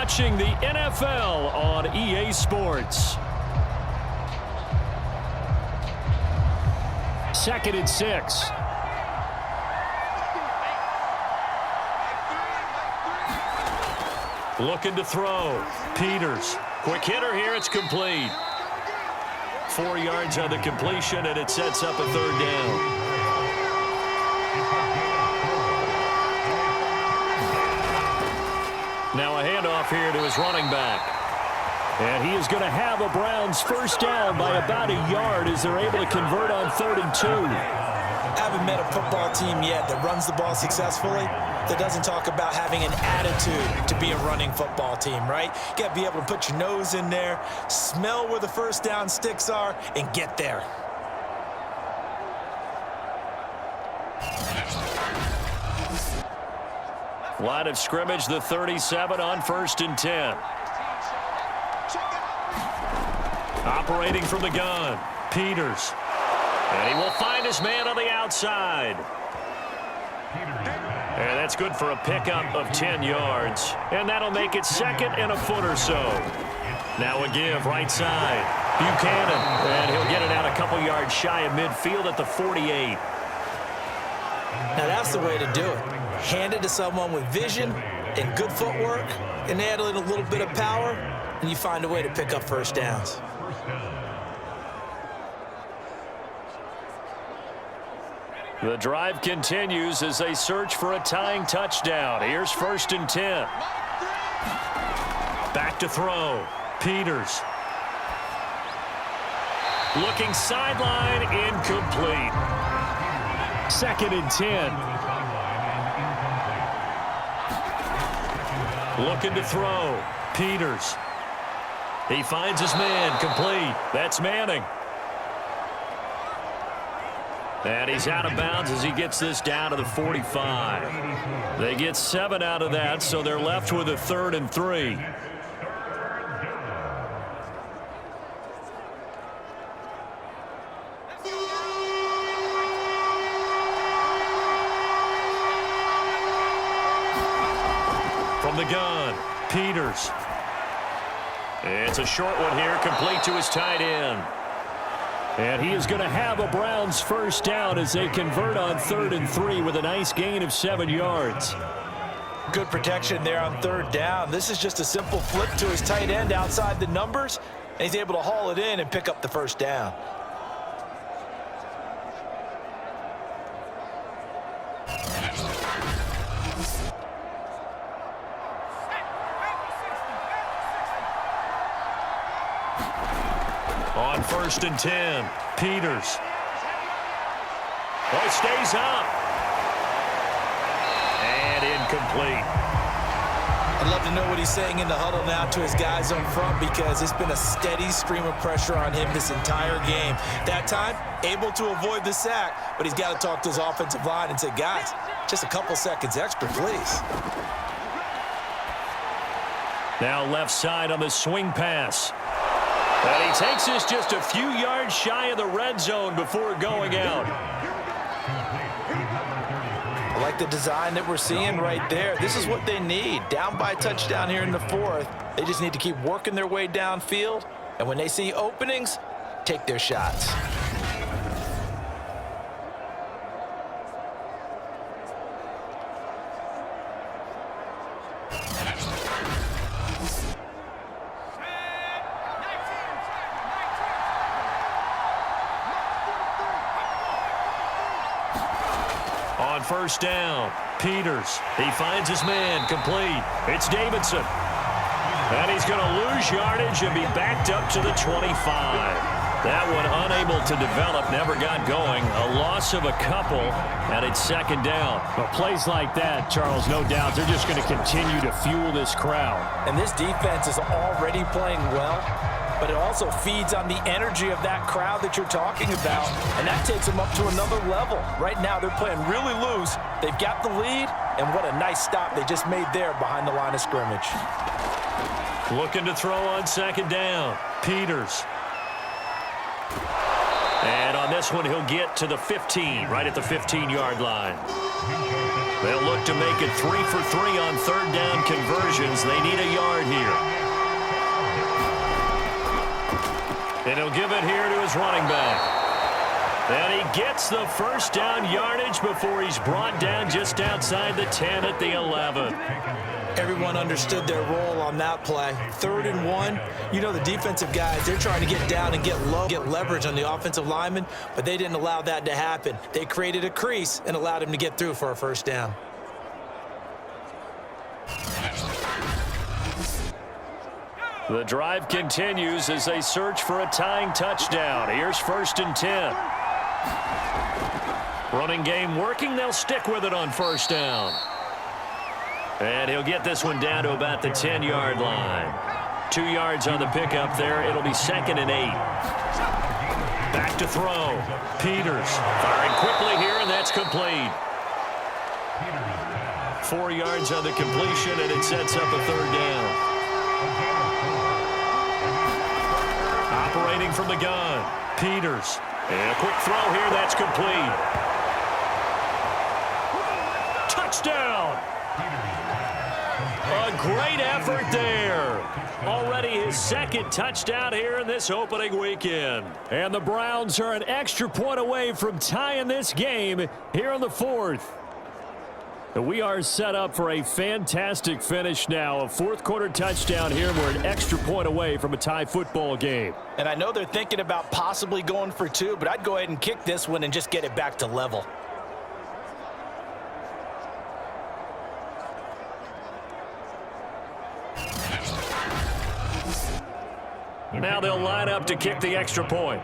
watching the NFL on EA Sports. 2nd and 6. Looking to throw. Peters. Quick hitter here. It's complete. 4 yards on the completion, and it sets up a 3rd down. Now a handoff here to his running back. And he is going to have a Browns first down by about a yard as they're able to convert on 3rd and 2. Haven't met a football team yet that runs the ball successfully that doesn't talk about having an attitude to be a running football team, right? You got to be able to put your nose in there, smell where the first down sticks are, and get there. Line of scrimmage, the 37 on 1st and 10. Operating from the gun, Peters. And he will find his man on the outside. And that's good for a pickup of 10 yards. And that'll make it 2nd and a foot or so. Now a give, right side. Buchanan. And he'll get it out a couple yards shy of midfield at the 48. Now that's the way to do it. Hand it to someone with vision and good footwork, and add in a little bit of power, and you find a way to pick up first downs. The drive continues as they search for a tying touchdown. Here's 1st and 10. Back to throw. Peters. Looking sideline, incomplete. 2nd and 10. Looking to throw. Peters. He finds his man, complete. That's Manning. And he's out of bounds as he gets this down to the 45. They get 7 out of that, so they're left with a 3rd and 3. From the gun, Peters. It's a short one here, complete to his tight end. And he is going to have a Browns first down as they convert on 3rd and 3 with a nice gain of 7 yards. Good protection there on 3rd down. This is just a simple flip to his tight end outside the numbers, and he's able to haul it in and pick up the first down. On 1st and 10, Peters. Oh, it stays up. And incomplete. I'd love to know what he's saying in the huddle now to his guys up front, because it's been a steady stream of pressure on him this entire game. That time, able to avoid the sack, but he's got to talk to his offensive line and say, guys, just a couple seconds extra, please. Now left side on the swing pass. And he takes this just a few yards shy of the red zone before going out. I like the design that we're seeing right there. This is what they need. Down by a touchdown here in the 4th. They just need to keep working their way downfield. And when they see openings, take their shots. On 1st down, Peters. He finds his man, complete. It's Davidson. And he's going to lose yardage and be backed up to the 25. That one unable to develop, never got going. A loss of a couple, and it's 2nd down. Well, plays like that, Charles, no doubt, they're just going to continue to fuel this crowd. And this defense is already playing well, but it also feeds on the energy of that crowd that you're talking about, and that takes them up to another level. Right now, they're playing really loose. They've got the lead, and what a nice stop they just made there behind the line of scrimmage. Looking to throw on 2nd down. Peters. And on this one, he'll get to the 15, right at the 15-yard line. They'll look to make it 3 for 3 on 3rd down conversions. They need a yard here. And he gets the first down yardage before he's brought down just outside the 10 at the 11. Everyone understood their role on that play. 3rd and 1. You know the defensive guys, they're trying to get down and get low, get leverage on the offensive lineman, but they didn't allow that to happen. They created a crease and allowed him to get through for a first down. The drive continues as they search for a tying touchdown. Here's 1st and 10. Running game working. They'll stick with it on 1st down. And he'll get this one down to about the 10-yard line. 2 yards on the pickup there. It'll be 2nd and 8. Back to throw. Peters firing quickly here, and that's complete. 4 yards on the completion, and it sets up a 3rd down. Operating from the gun, Peters. And a quick throw here, that's complete. Touchdown! A great effort there. Already his 2nd touchdown here in this opening weekend. And the Browns are an extra point away from tying this game here in the 4th. We are set up for a fantastic finish now. A 4th quarter touchdown here. We're an extra point away from a tie football game. And I know they're thinking about possibly going for 2, but I'd go ahead and kick this one and just get it back to level. Now they'll line up to kick the extra point.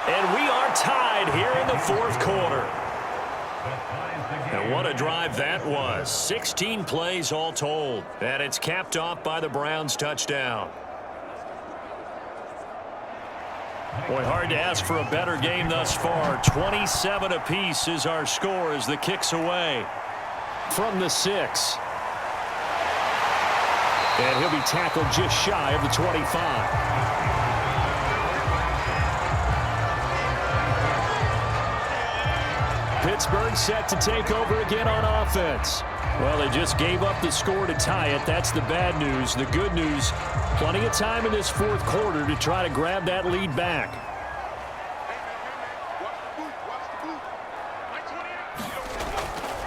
And we are tied here in the 4th quarter. And what a drive that was. 16 plays all told. And it's capped off by the Browns' touchdown. Boy, hard to ask for a better game thus far. 27 apiece is our score as the kick's away. From the 6. And he'll be tackled just shy of the 25. Pittsburgh set to take over again on offense. Well, they just gave up the score to tie it. That's the bad news. The good news, plenty of time in this 4th quarter to try to grab that lead back.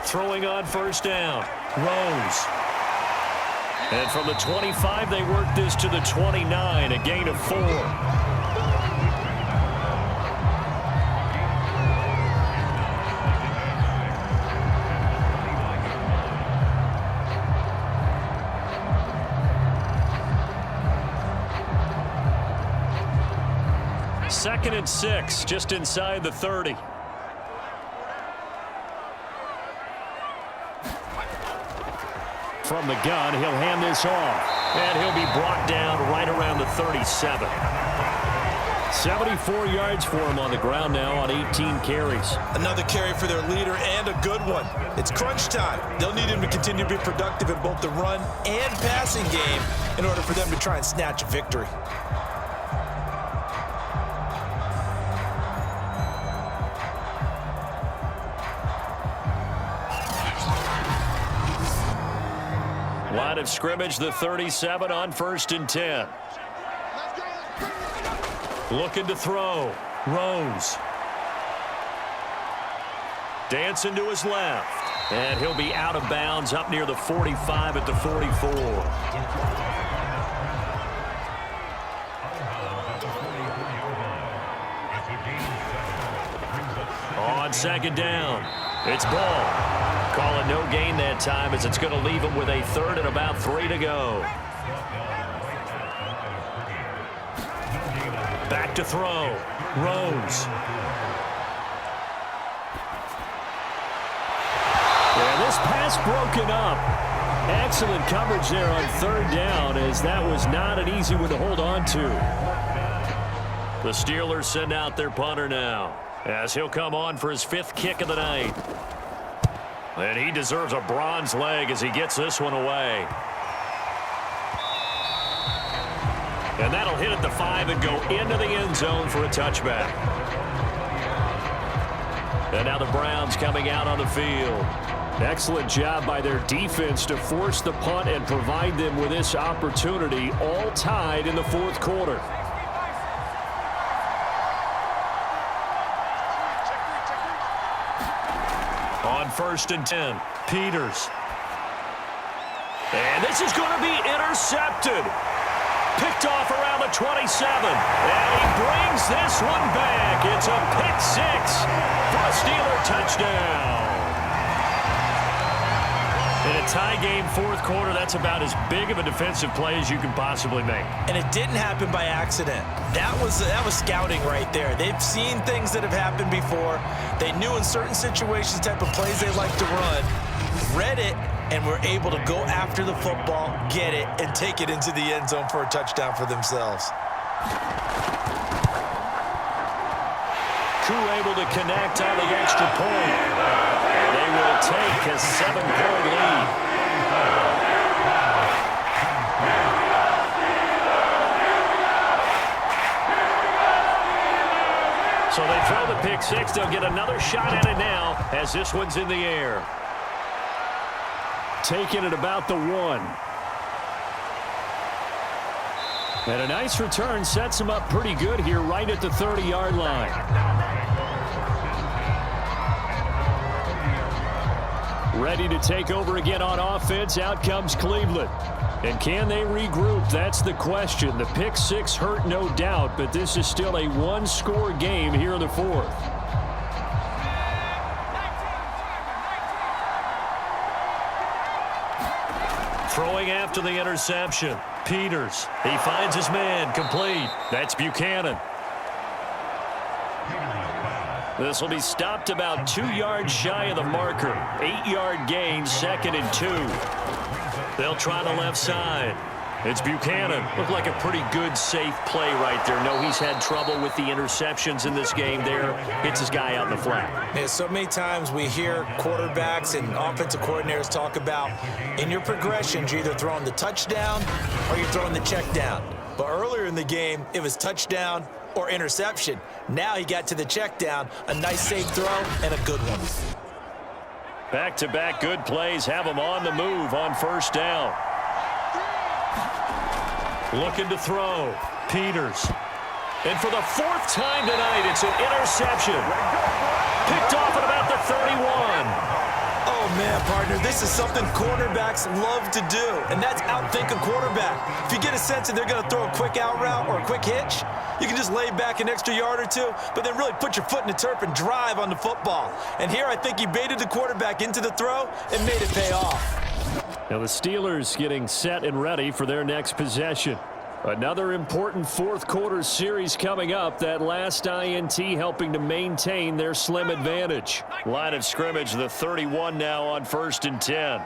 Throwing on 1st down. Rose. And from the 25, they work this to the 29, a gain of 4. Second and 6, just inside the 30. From the gun, he'll hand this off. And he'll be brought down right around the 37. 74 yards for him on the ground now on 18 carries. Another carry for their leader and a good one. It's crunch time. They'll need him to continue to be productive in both the run and passing game in order for them to try and snatch a victory. Line of scrimmage, the 37 on 1st and 10. Looking to throw. Rose. Dancing to his left. And he'll be out of bounds up near the 45 at the 44. On 2nd down, it's Ball. Call it no gain that time as it's going to leave him with a 3rd and about 3 to go. Back to throw. Rose. Yeah, this pass broken up. Excellent coverage there on 3rd down as that was not an easy one to hold on to. The Steelers send out their punter now as he'll come on for his 5th kick of the night. And he deserves a bronze leg as he gets this one away. And that'll hit at the 5 and go into the end zone for a touchback. And now the Browns coming out on the field. Excellent job by their defense to force the punt and provide them with this opportunity, all tied in the fourth quarter. On 1st and 10, Peters. And this is going to be intercepted. Picked off around the 27. And he brings this one back. It's a pick six for a Steeler touchdown. In a tie game fourth quarter, that's about as big of a defensive play as you can possibly make. And it didn't happen by accident. That was scouting right there. They've seen things that have happened before. They knew in certain situations the type of plays they like to run, read it, and were able to go after the football, get it, and take it into the end zone for a touchdown for themselves. Koo able to connect on the extra point. They will take a 7-point lead. So they throw the pick six. They'll get another shot at it now as this one's in the air. Taking it about the 1. And a nice return sets him up pretty good here right at the 30-yard line. Ready to take over again on offense. Out comes Cleveland. And can they regroup? That's the question. The pick six hurt, no doubt, but this is still a one-score game here in the fourth. Throwing after the interception. Peters. He finds his man. Complete. That's Buchanan. This will be stopped about 2 yards shy of the marker. 8-yard gain, 2nd and 2. They'll try the left side. It's Buchanan. Looked like a pretty good, safe play right there. No, he's had trouble with the interceptions in this game there. Hits his guy out in the flat. Yeah, so many times we hear quarterbacks and offensive coordinators talk about in your progressions, you're either throwing the touchdown or you're throwing the check down. But earlier in the game, it was touchdown or interception. Now he got to the check down, a nice safe throw, and a good one. Back-to-back good plays have him on the move on 1st down. Looking to throw. Peters. And for the 4th time tonight, it's an interception. Picked off at about the 31. Oh, man, partner, this is something cornerbacks love to do, and that's outthink a quarterback. If you get a sense that they're going to throw a quick out route or a quick hitch, you can just lay back an extra yard or two, but then really put your foot in the turf and drive on the football. And here I think he baited the quarterback into the throw and made it pay off. Now the Steelers getting set and ready for their next possession. Another important fourth quarter series coming up. That last INT helping to maintain their slim advantage. Line of scrimmage, the 31 now on 1st and 10.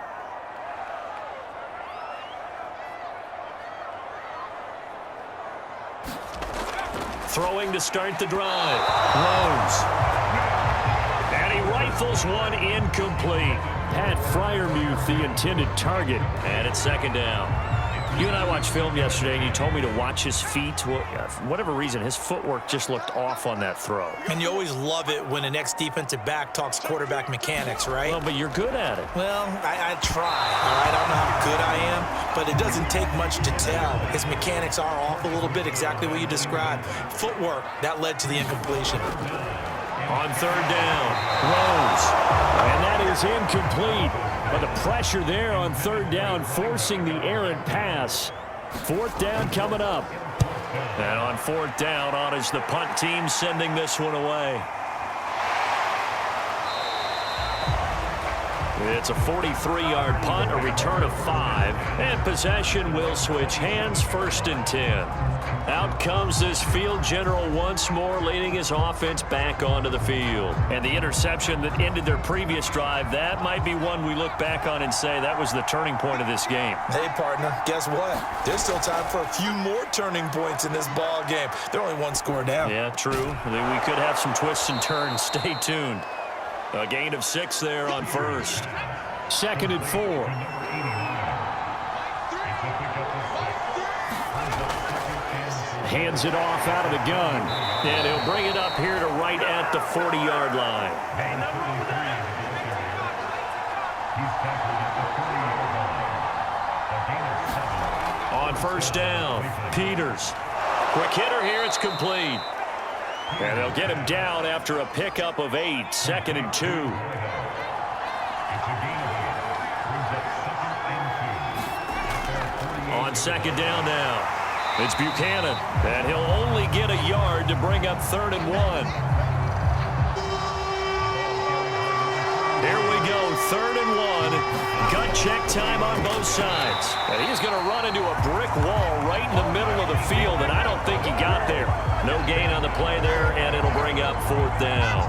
Throwing to start the drive. Rose. And he rifles one incomplete. Pat Freiermuth, the intended target. And it's 2nd down. You and I watched film yesterday, and you told me to watch his feet. Well, for whatever reason, his footwork just looked off on that throw. And you always love it when an ex-defensive back talks quarterback mechanics, right? Well, but you're good at it. Well, I try, all right? I don't know how good I am, but it doesn't take much to tell. His mechanics are off a little bit, exactly what you described. Footwork, that led to the incompletion. On 3rd down, Rose. And that is incomplete. But the pressure there on 3rd down, forcing the errant pass. 4th down coming up. And on 4th down, on is the punt team sending this one away. It's a 43-yard punt, a return of 5, and possession will switch hands, 1st and 10. Out comes this field general once more, leading his offense back onto the field. And the interception that ended their previous drive, that might be one we look back on and say that was the turning point of this game. Hey, partner, guess what? There's still time for a few more turning points in this ball game. They're only 1 score down. Yeah, true. We could have some twists and turns. Stay tuned. A gain of 6 there on 1st. 2nd and 4. hands it off out of the gun. And he'll bring it up here to right at the 40-yard line. On first down, Peters. Quick hitter here, it's complete. And they'll get him down after a pickup of 8, 2nd and 2. On second down now, it's Buchanan, and he'll only get a yard to bring up 3rd and 1. Here we go, 3rd and 1. Gut check time on both sides. And he's going to run into a brick wall right in the middle of the field, and I don't think he got there. No gain on the play there, and it'll bring up 4th down.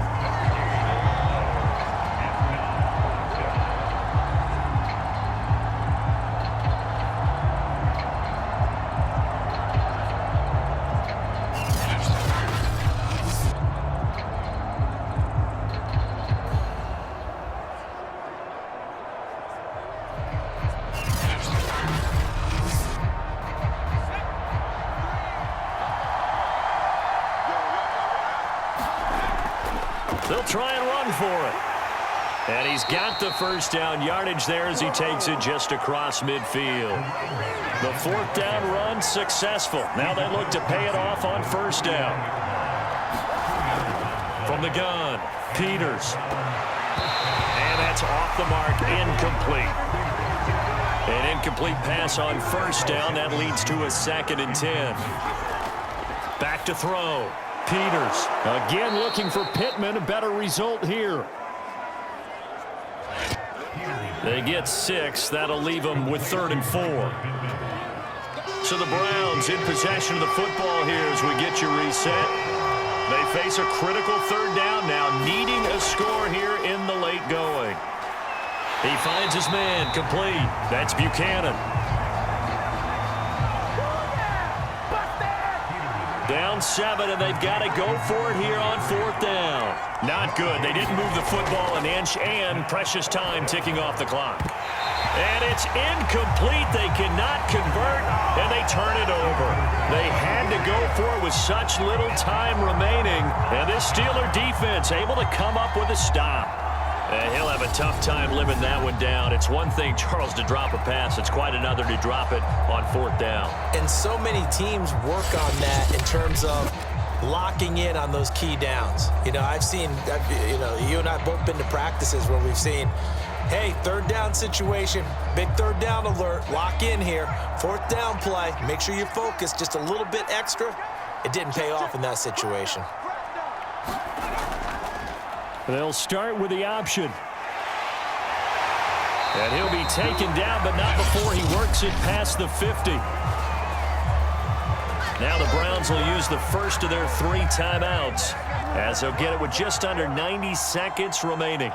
They'll try and run for it. And he's got the first down yardage there as he takes it just across midfield. The 4th down run successful. Now they look to pay it off on first down. From the gun, Peters. And that's off the mark, incomplete. An incomplete pass on first down. That leads to a 2nd and 10. Back to throw. Peters again looking for Pittman, a better result here. They get 6. That'll leave them with 3rd and 4. So the Browns in possession of the football here as we get you reset. They face a critical 3rd down now, needing a score here in the late going. He finds his man, complete. That's Buchanan. Down 7, and they've got to go for it here on 4th down. Not good. They didn't move the football an inch, and precious time ticking off the clock. And it's incomplete. They cannot convert, and they turn it over. They had to go for it with such little time remaining, and this Steeler defense able to come up with a stop. And he'll have a tough time living that one down. It's one thing, Charles, to drop a pass. It's quite another to drop it on 4th down. And so many teams work on that in terms of locking in on those key downs. You know, I've seen, you and I have both been to practices where we've seen, hey, 3rd down situation, big 3rd down alert, lock in here, 4th down play, make sure you focus just a little bit extra. It didn't pay off in that situation. They'll start with the option. And he'll be taken down, but not before he works it past the 50. Now the Browns will use the first of their 3 timeouts as they'll get it with just under 90 seconds remaining.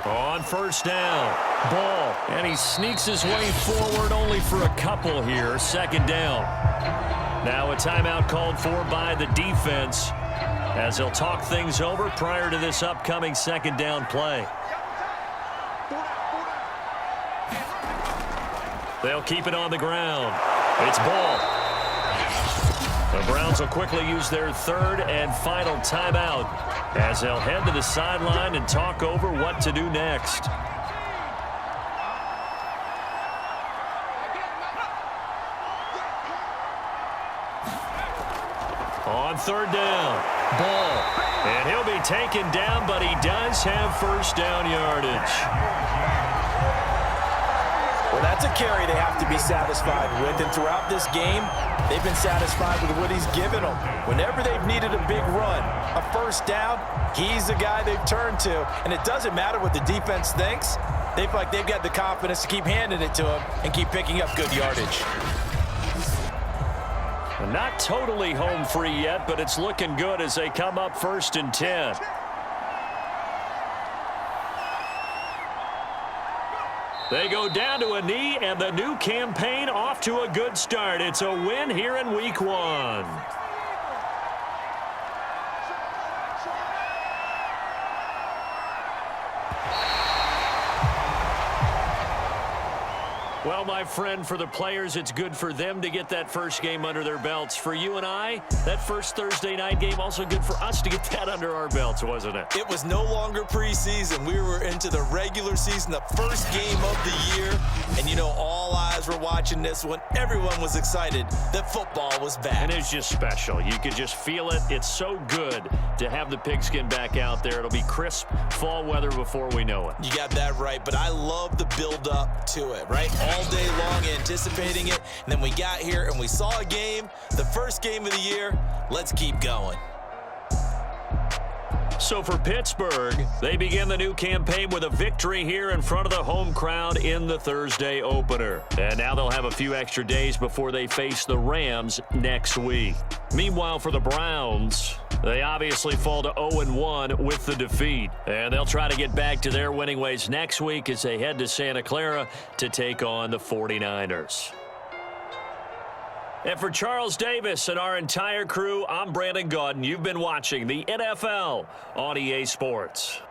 On first down, Ball, and he sneaks his way forward only for a couple here, 2nd down. Now a timeout called for by the defense as they'll talk things over prior to this upcoming 2nd down play. They'll keep it on the ground. It's Ball. The Browns will quickly use their 3rd and final timeout as they'll head to the sideline and talk over what to do next. On 3rd down, Ball. And he'll be taken down, but he does have first down yardage. Well, that's a carry they have to be satisfied with, and throughout this game, they've been satisfied with what he's given them. Whenever they've needed a big run, a first down, he's the guy they've turned to, and it doesn't matter what the defense thinks. They feel like they've got the confidence to keep handing it to him and keep picking up good yardage. Not totally home free yet, but it's looking good as they come up 1st and 10. They go down to a knee, and the new campaign off to a good start. It's a win here in Week 1. Well, my friend, for the players, it's good for them to get that first game under their belts. For you and I, that first Thursday night game, also good for us to get that under our belts, wasn't it? It was no longer preseason. We were into the regular season, the first game of the year. And, you know, all eyes were watching this one. Everyone was excited that football was back. And it's just special. You could just feel it. It's so good to have the pigskin back out there. It'll be crisp fall weather before we know it. You got that right, but I love the build-up to it, right? All day long anticipating it, and then we got here and we saw a game, the first game of the year. Let's keep going. So for Pittsburgh, they begin the new campaign with a victory here in front of the home crowd in the Thursday opener. And now they'll have a few extra days before they face the Rams next week. Meanwhile, for the Browns, they obviously fall to 0-1 with the defeat. And they'll try to get back to their winning ways next week as they head to Santa Clara to take on the 49ers. And for Charles Davis and our entire crew, I'm Brandon Gaudin. You've been watching the NFL on EA Sports.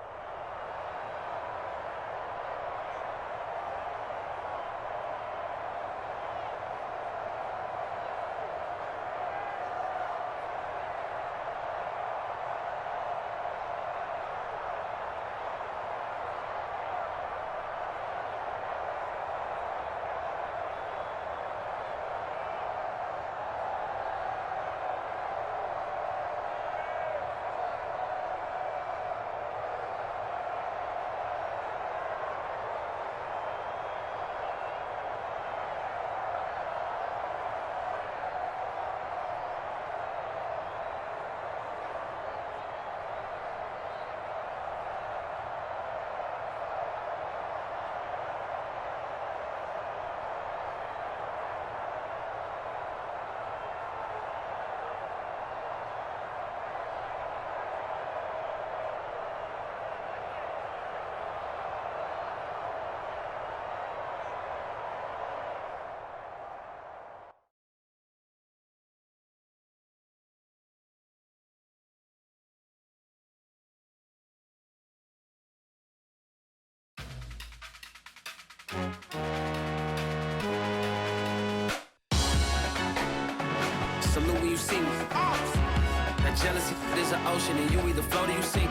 Salute when you see me. That jealousy is an ocean, and you either float or you sink.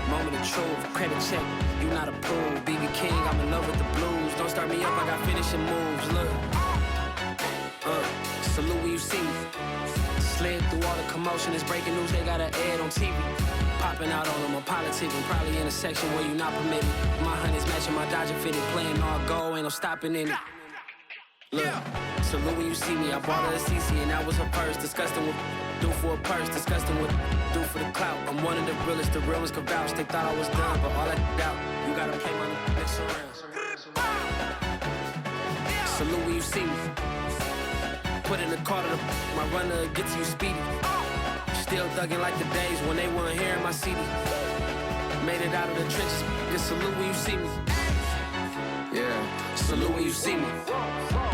Moment of truth, credit check, you not approved. BB King, I'm in love with the blues. Don't start me up, I got finishing moves. Look, salute when you see me. Slid through all the commotion, it's breaking news, they got an ad on TV. Popping out on them, I'm politicking, probably in a section where you not permitted. My honey's matching my Dodger fitted, playing all go, ain't no stopping in it. Look, salute when you see me, I bought her a CC and that was her purse. Disgusting what do for a purse, disgusting what do for the clout. I'm one of the realest, the real ones could vouch. They thought I was done, but all I doubt, you gotta play my next around. Salute when you see me. Put in the car to my runner, get to you speedy. Still thugging like the days when they weren't here in my CD. Made it out of the trenches, just salute when you see me. Yeah, salute when you see me.